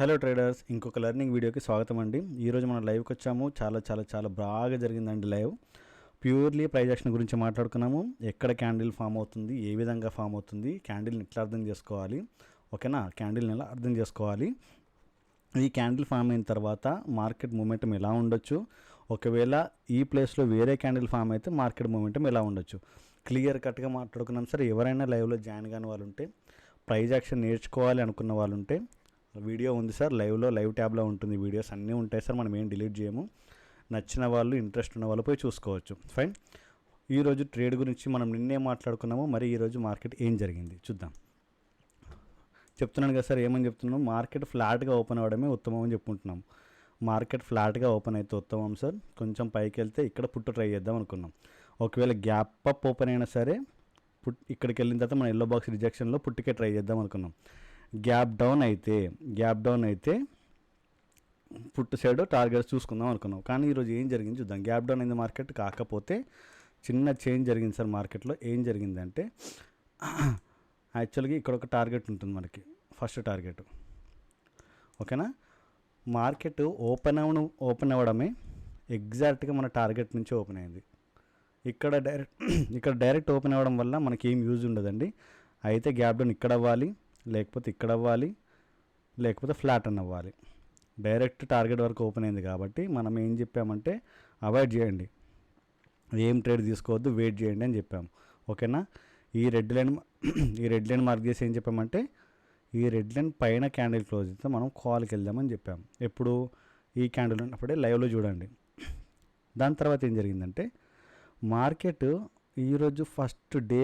Hello traders, ఇంకొక learning వీడియోకి స్వాగతం అండి. ఈరోజు మనం లైవ్కి వచ్చాము. చాలా బాగా జరిగిందండి లైవ్. ప్యూర్లీ ప్రైజ్ యాక్షన్ గురించి మాట్లాడుకున్నాము. ఎక్కడ క్యాండిల్ ఫామ్ అవుతుంది, ఏ విధంగా ఫామ్ అవుతుంది, క్యాండిల్ని ఎట్లా అర్థం చేసుకోవాలి, ఓకేనా, క్యాండిల్ని ఎలా అర్థం చేసుకోవాలి, ఈ క్యాండిల్ ఫామ్ అయిన తర్వాత మార్కెట్ మూమెంటం ఎలా ఉండొచ్చు, ఒకవేళ ఈ ప్లేస్లో వేరే క్యాండిల్ ఫామ్ అయితే మార్కెట్ మూమెంటం ఎలా ఉండొచ్చు, క్లియర్ కట్గా మాట్లాడుకున్నాం. సరే, ఎవరైనా లైవ్లో జాయిన్ కాని వాళ్ళు ఉంటే, ప్రైజ్ యాక్షన్ నేర్చుకోవాలి అనుకున్న వాళ్ళు ఉంటే వీడియో ఉంది సార్, లైవ్ ట్యాబ్లో ఉంటుంది, వీడియోస్ అన్నీ ఉంటాయి సార్, మనం ఏం డిలీట్ చేయము. నచ్చిన వాళ్ళు, ఇంట్రెస్ట్ ఉన్న వాళ్ళు పోయి చూసుకోవచ్చు. ఫైన్. ఈరోజు ట్రేడ్ గురించి మనం నిన్నే మాట్లాడుకున్నాము. మరి ఈరోజు మార్కెట్ ఏం జరిగింది చూద్దాం. చెప్తున్నాను కదా సార్, ఏమని చెప్తున్నాము, మార్కెట్ ఫ్లాట్గా ఓపెన్ అవ్వడమే ఉత్తమం అని చెప్పుకుంటున్నాం. మార్కెట్ ఫ్లాట్గా ఓపెన్ అయితే ఉత్తమం సార్. కొంచెం పైకి వెళ్తే ఇక్కడ పుట్టు ట్రై చేద్దాం అనుకున్నాం. ఒకవేళ గ్యాప్ అప్ ఓపెన్ అయినా సరే ఇక్కడికి వెళ్ళిన తర్వాత మన ఎల్లో బాక్స్ రిజెక్షన్లో పుట్టుకే ట్రై చేద్దాం అనుకున్నాం. గ్యాప్ డౌన్ అయితే పుట్టు సైడ్ టార్గెట్స్ చూసుకుందాం అనుకున్నాం. కానీ ఈరోజు ఏం జరిగింది చూద్దాం. గ్యాప్ డౌన్ అయింది మార్కెట్, కాకపోతే చిన్న చేంజ్ జరిగింది సార్ మార్కెట్లో. ఏం జరిగిందంటే యాక్చువల్గా ఇక్కడ ఒక టార్గెట్ ఉంటుంది మనకి, ఫస్ట్ టార్గెట్, ఓకేనా. మార్కెట్ ఓపెన్ అవ్వడమే ఎగ్జాక్ట్గా మన టార్గెట్ నుంచి ఓపెన్ అయింది. ఇక్కడ డైరెక్ట్ ఓపెన్ అవ్వడం వల్ల మనకి ఏం యూజ్ ఉండదండి. అయితే గ్యాప్ డౌన్ ఇక్కడ అవ్వాలి, లేకపోతే ఇక్కడ అవ్వాలి, లేకపోతే ఫ్లాట్ అని అవ్వాలి. డైరెక్ట్ టార్గెట్ వరకు ఓపెన్ అయింది కాబట్టి మనం ఏం చెప్పామంటే అవాయిడ్ చేయండి, ఏం ట్రేడ్ తీసుకోవద్దు, వెయిట్ చేయండి అని చెప్పాము, ఓకేనా. ఈ రెడ్ లైన్ మార్క్ చేసి ఏం చెప్పామంటే ఈ రెడ్ లైన్ పైన క్యాండిల్ క్లోజ్ అయితే మనం కాల్కి వెళ్దామని చెప్పాము. ఎప్పుడు ఈ క్యాండిల్ ఉన్నప్పుడే లైవ్లో చూడండి. దాని తర్వాత ఏం జరిగిందంటే మార్కెట్ ఈరోజు ఫస్ట్ డే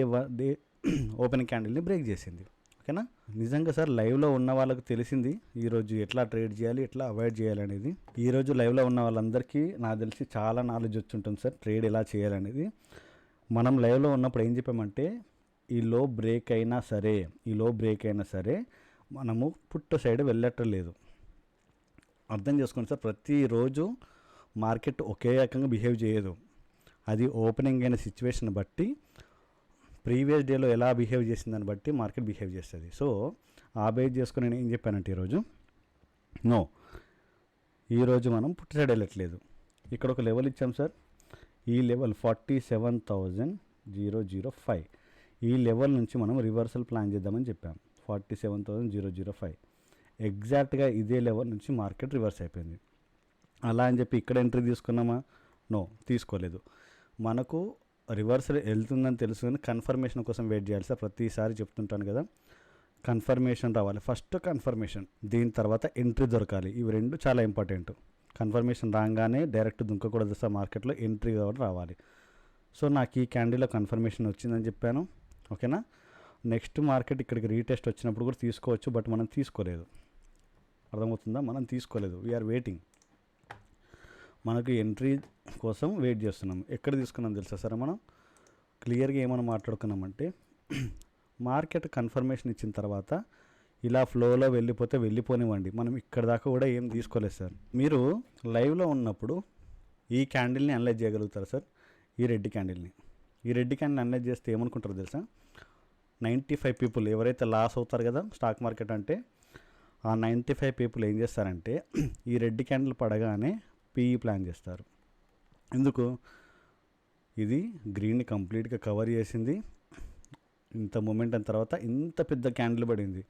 ఓపెన్ క్యాండిల్ని బ్రేక్ చేసింది, ఓకేనా. నిజంగా సార్ లైవ్లో ఉన్న వాళ్ళకు తెలిసింది ఈరోజు ఎట్లా ట్రేడ్ చేయాలి, ఎట్లా అవాయిడ్ చేయాలి అనేది. ఈరోజు లైవ్లో ఉన్న వాళ్ళందరికీ నాకు తెలిసి చాలా నాలెడ్జ్ వచ్చి ఉంటుంది సార్, ట్రేడ్ ఎలా చేయాలనేది. మనం లైవ్లో ఉన్నప్పుడు ఏం చెప్పామంటే ఈ లో బ్రేక్ అయినా సరే మనము పుట్టు సైడ్ వెళ్ళట్లేదు. అర్థం చేసుకోండి సార్, ప్రతిరోజు మార్కెట్ ఒకే రకంగా బిహేవ్ చేయదు. అది ఓపెనింగ్ అయిన సిచ్యువేషన్ బట్టి, ప్రీవియస్ డేలో ఎలా బిహేవ్ చేసిందని బట్టి మార్కెట్ బిహేవ్ చేస్తుంది. సో ఆ బేస్ చేసుకుని నేను ఏం చెప్పానంటే ఈరోజు మనం పుట్టి సైడ్ వెళ్ళట్లేదు. ఇక్కడ ఒక లెవెల్ ఇచ్చాం సార్, ఈ లెవెల్ 47,005. ఈ లెవెల్ నుంచి మనం రివర్సల్ ప్లాన్ చేద్దామని చెప్పాం. 47,005 ఎగ్జాక్ట్గా ఇదే లెవెల్ నుంచి మార్కెట్ రివర్స్ అయిపోయింది. అలా అని చెప్పి ఇక్కడ ఎంట్రీ తీసుకున్నామా? తీసుకోలేదు. మనకు రివర్సల్ వెళ్తుందని తెలుసు, కానీ కన్ఫర్మేషన్ కోసం వెయిట్ చేయాలి సార్. ప్రతిసారి చెప్తుంటాను కదా, కన్ఫర్మేషన్ రావాలి, ఫస్ట్ కన్ఫర్మేషన్, దీని తర్వాత ఎంట్రీ దొరకాలి. ఇవి రెండు చాలా ఇంపార్టెంట్. కన్ఫర్మేషన్ రాగానే డైరెక్ట్ దుంకకూడదు సార్, మార్కెట్లో ఎంట్రీ కూడా రావాలి. సో నాకు ఈ క్యాండిల్లో కన్ఫర్మేషన్ వచ్చిందని చెప్పాను, ఓకేనా. నెక్స్ట్ మార్కెట్ ఇక్కడికి రీటెస్ట్ వచ్చినప్పుడు కూడా తీసుకోవచ్చు, బట్ మనం తీసుకోలేదు. అర్థమవుతుందా? మనం తీసుకోలేదు, వీఆర్ వెయిటింగ్. మనకు ఎంట్రీ కోసం వెయిట్ చేస్తున్నాం. ఎక్కడ తీసుకున్నాం తెలుసా సార్? మనం క్లియర్గా ఏమైనా మాట్లాడుకున్నామంటే మార్కెట్ కన్ఫర్మేషన్ ఇచ్చిన తర్వాత ఇలా ఫ్లోలో వెళ్ళిపోనివ్వండి, మనం ఇక్కడ దాకా కూడా ఏం తీసుకోలేదు సార్. మీరు లైవ్లో ఉన్నప్పుడు ఈ క్యాండిల్ని అనలైజ్ చేయగలుగుతారు సార్. ఈ రెడ్ క్యాండిల్ని అనలైజ్ చేస్తే ఏమనుకుంటారో తెలుసా? 95 పీపుల్ ఎవరైతే లాస్ అవుతారు కదా స్టాక్ మార్కెట్ అంటే, ఆ 95 పీపుల్ ఏం చేస్తారంటే ఈ రెడ్ క్యాండిల్ పడగానే పీఈ ప్లాన్ చేస్తారు. ఎందుకు? ఇది గ్రీన్ని కంప్లీట్గా కవర్ చేసింది, ఇంత మూమెంట్ అయిన తర్వాత ఇంత పెద్ద క్యాండిల్ పడింది,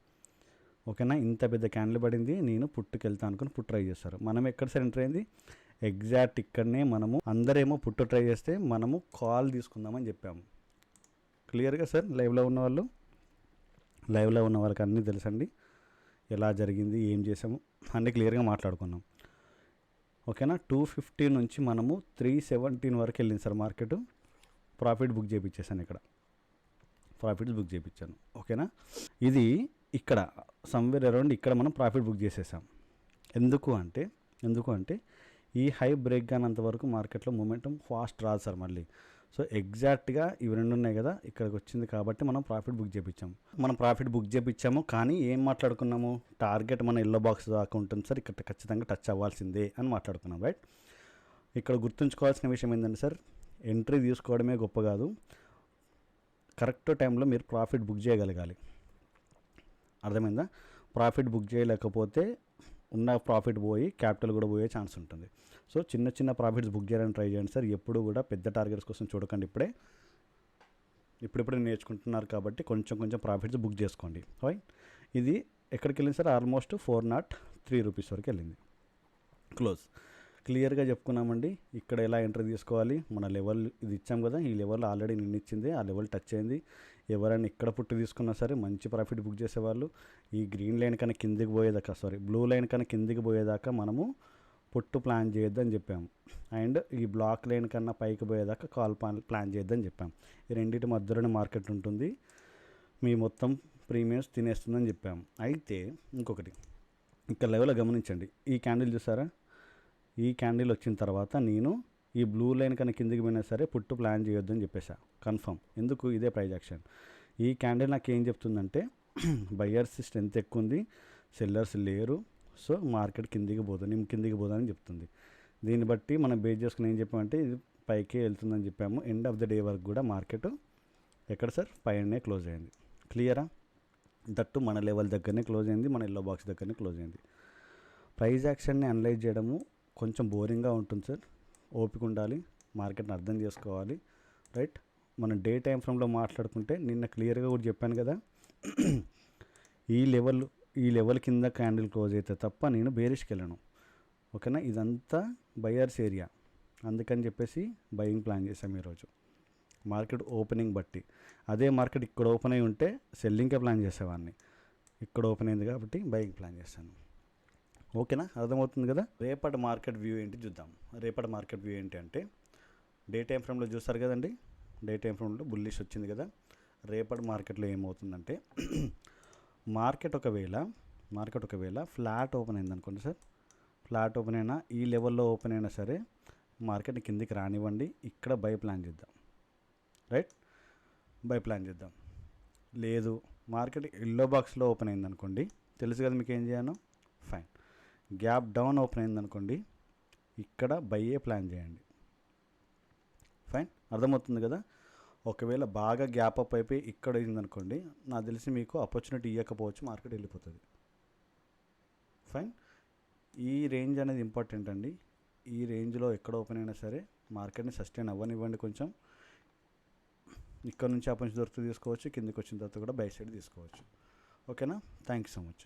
ఓకేనా. ఇంత పెద్ద క్యాండిల్ పడింది, నేను పుట్టుకు వెళ్తాను అనుకుని పుట్టు ట్రై చేస్తారు. మనం ఎక్కడ సార్ ఎంటర్ అయింది? ఎగ్జాక్ట్ ఇక్కడనే. మనము అందరేమో పుట్టు ట్రై చేస్తే మనము కాల్ తీసుకుందామని చెప్పాము. క్లియర్గా సార్, లైవ్లో ఉన్న వాళ్ళకి అన్నీ తెలుసండి, ఎలా జరిగింది, ఏం చేసాము అన్నీ క్లియర్గా మాట్లాడుకున్నాం, ఓకేనా. 250 నుంచి మనము 317 వరకు వెళ్ళింది సార్ మార్కెట్. ప్రాఫిట్ బుక్ చేయించేసాను, ఇక్కడ ప్రాఫిట్స్ బుక్ చేయించాను, ఓకేనా. ఇది ఇక్కడ సమ్వేర్ అరౌండ్ ఇక్కడ మనం ప్రాఫిట్ బుక్ చేసేసాం. ఎందుకు అంటే ఈ హై బ్రేక్ కానంత వరకు మార్కెట్లో మూమెంటం ఫాస్ట్ రాదు సార్ మళ్ళీ. సో ఎగ్జాక్ట్గా ఇవి రెండు ఉన్నాయి కదా, ఇక్కడికి వచ్చింది కాబట్టి మనం ప్రాఫిట్ బుక్ చేయించాము. కానీ ఏం మాట్లాడుకున్నాము? టార్గెట్ మన ఎల్లో బాక్స్ దాకా ఉంటుంది సార్, ఇక్కడ ఖచ్చితంగా టచ్ అవ్వాల్సిందే అని మాట్లాడుకున్నాం, రైట్. ఇక్కడ గుర్తుంచుకోవాల్సిన విషయం ఏంటంటే సార్, ఎంట్రీ తీసుకోవడమే గొప్ప కాదు, కరెక్ట్ టైంలో మీరు ప్రాఫిట్ బుక్ చేయగలగాలి. అర్థమైందా? ప్రాఫిట్ బుక్ చేయలేకపోతే ఉన్న ప్రాఫిట్ పోయి క్యాపిటల్ కూడా పోయే ఛాన్స్ ఉంటుంది. సో చిన్న చిన్న ప్రాఫిట్స్ బుక్ చేయాలని ట్రై చేయండి సార్. ఎప్పుడు కూడా పెద్ద టార్గెట్స్ కోసం చూడకండి. ఇప్పుడిప్పుడే నేర్చుకుంటున్నారు కాబట్టి కొంచెం కొంచెం ప్రాఫిట్స్ బుక్ చేసుకోండి. రైట్. ఇది ఎక్కడికి వెళ్ళింది సార్? ఆల్మోస్ట్ 403 రూపీస్ వరకు వెళ్ళింది. క్లోజ్. క్లియర్గా చెప్పుకున్నామండి. ఇక్కడ ఎలా ఎంట్రీ తీసుకోవాలి, మన లెవెల్ ఇది ఇచ్చాం కదా, ఈ లెవెల్ ఆల్రెడీ నిన్న ఇచ్చింది, ఆ లెవెల్ టచ్ అయింది. ఎవరైనా ఇక్కడ పుట్టి తీసుకున్నా సరే మంచి ప్రాఫిట్ బుక్ చేసేవాళ్ళు ఈ గ్రీన్ లైన్ కన్నా కిందికి పోయేదాకా, బ్లూ లైన్ కన్నా కిందికి పోయేదాకా మనము పుట్టు ప్లాన్ చేయొద్దని చెప్పాము. అండ్ ఈ బ్లాక్ లైన్ కన్నా పైకి పోయేదాకా కాల్ ప్లాన్ చేయొద్దని చెప్పాం. ఈ రెండింటి మధ్యలోనే మార్కెట్ ఉంటుంది, మీ మొత్తం ప్రీమియమ్స్ తినేస్తుందని చెప్పాము. అయితే ఇంకొకటి ఇక్కడ లెవెల్లో గమనించండి. ఈ క్యాండిల్ చూసారా? ఈ క్యాండిల్ వచ్చిన తర్వాత నేను ఈ బ్లూ లైన్ కన్నా కిందికి పోయినా సరే పుట్టు ప్లాన్ చేయొద్దని చెప్పేసా. కన్ఫర్మ్. ఎందుకు? ఇదే ప్రైజ్ యాక్షన్. ఈ క్యాండిల్ నాకు ఏం చెప్తుందంటే బయ్యర్స్ స్ట్రెంత్ ఎక్కువ ఉంది, సెల్లర్స్ లేరు, సో మార్కెట్ కిందికి పోతుందని చెప్తుంది. దీన్ని బట్టి మనం బేస్ చేసుకుని ఏం చెప్పామంటే ఇది పైకే వెళ్తుందని చెప్పాము. ఎండ్ ఆఫ్ ద డే వరకు కూడా మార్కెట్ ఎక్కడ సార్? పైనే క్లోజ్ అయింది. క్లియరా? దట్టు మన లెవెల్ దగ్గరనే క్లోజ్ అయింది, మన ఎల్లో బాక్స్ దగ్గరనే క్లోజ్ అయింది. ప్రైజ్ యాక్షన్ని అనలైజ్ చేయడము కొంచెం బోరింగ్గా ఉంటుంది సార్. ఓపిక ఉండాలి, మార్కెట్ని అర్థం చేసుకోవాలి. రైట్. మనం డే టైం ఫ్రేమ్లో మాట్లాడుకుంటే నిన్న క్లియర్గా కూడా చెప్పాను కదా, ఈ లెవెల్ కింద క్యాండిల్ క్లోజ్ అయితే తప్ప నేను బేరిష్కి వెళ్ళను. ఓకేనా? ఇదంతా బయర్స్ ఏరియా, అందుకని చెప్పేసి బయింగ్ ప్లాన్ చేసాము ఈరోజు మార్కెట్ ఓపెనింగ్ బట్టి. అదే మార్కెట్ ఇక్కడ ఓపెన్ అయి ఉంటే సెల్లింగ్కే ప్లాన్ చేసేవాడిని. ఇక్కడ ఓపెన్ అయింది కాబట్టి బయింగ్ ప్లాన్ చేశాను. ఓకేనా? అర్థమవుతుంది కదా? రేపటి మార్కెట్ వ్యూ ఏంటి చూద్దాం. రేపటి మార్కెట్ వ్యూ ఏంటి అంటే డే టైం ఫ్రేమ్లో చూస్తారు కదండి, డే టైం ఫ్రేమ్లో బుల్లిష్ వచ్చింది కదా. రేపటి మార్కెట్లో ఏమవుతుందంటే మార్కెట్ ఒకవేళ ఫ్లాట్ ఓపెన్ అయింది అనుకోండి సార్, ఫ్లాట్ ఓపెన్ అయినా ఈ లెవెల్లో ఓపెన్ అయినా సరే మార్కెట్ కిందికి రానివ్వండి, ఇక్కడ బై ప్లాన్ చేద్దాం. రైట్. బై ప్లాన్ చేద్దాం. లేదు మార్కెట్ ఎల్లో బాక్స్లో ఓపెన్ అయింది అనుకోండి, తెలుసు కదా మీకు ఏం చేయను. ఫైన్. గ్యాప్ డౌన్ ఓపెన్ అయింది అనుకోండి, ఇక్కడ బైయే ప్లాన్ చేయండి. ఫైన్. అర్థమవుతుంది కదా? ఒకవేళ బాగా గ్యాప్ అప్ అయిపోయి ఇక్కడ అయిందనుకోండి, నాకు తెలిసి మీకు ఆపర్చునిటీ ఇవ్వకపోవచ్చు, మార్కెట్ వెళ్ళిపోతుంది. ఫైన్. ఈ రేంజ్ అనేది ఇంపార్టెంట్ అండి. ఈ రేంజ్లో ఎక్కడ ఓపెన్ అయినా సరే మార్కెట్ని సస్టైన్ అవ్వనివ్వండి. కొంచెం ఇక్కడ నుంచి ఆపర్చునిటీ దొరికితే తీసుకోవచ్చు, కిందకి వచ్చిన తర్వాత కూడా బై సైడ్ తీసుకోవచ్చు. ఓకేనా? Thank you so much.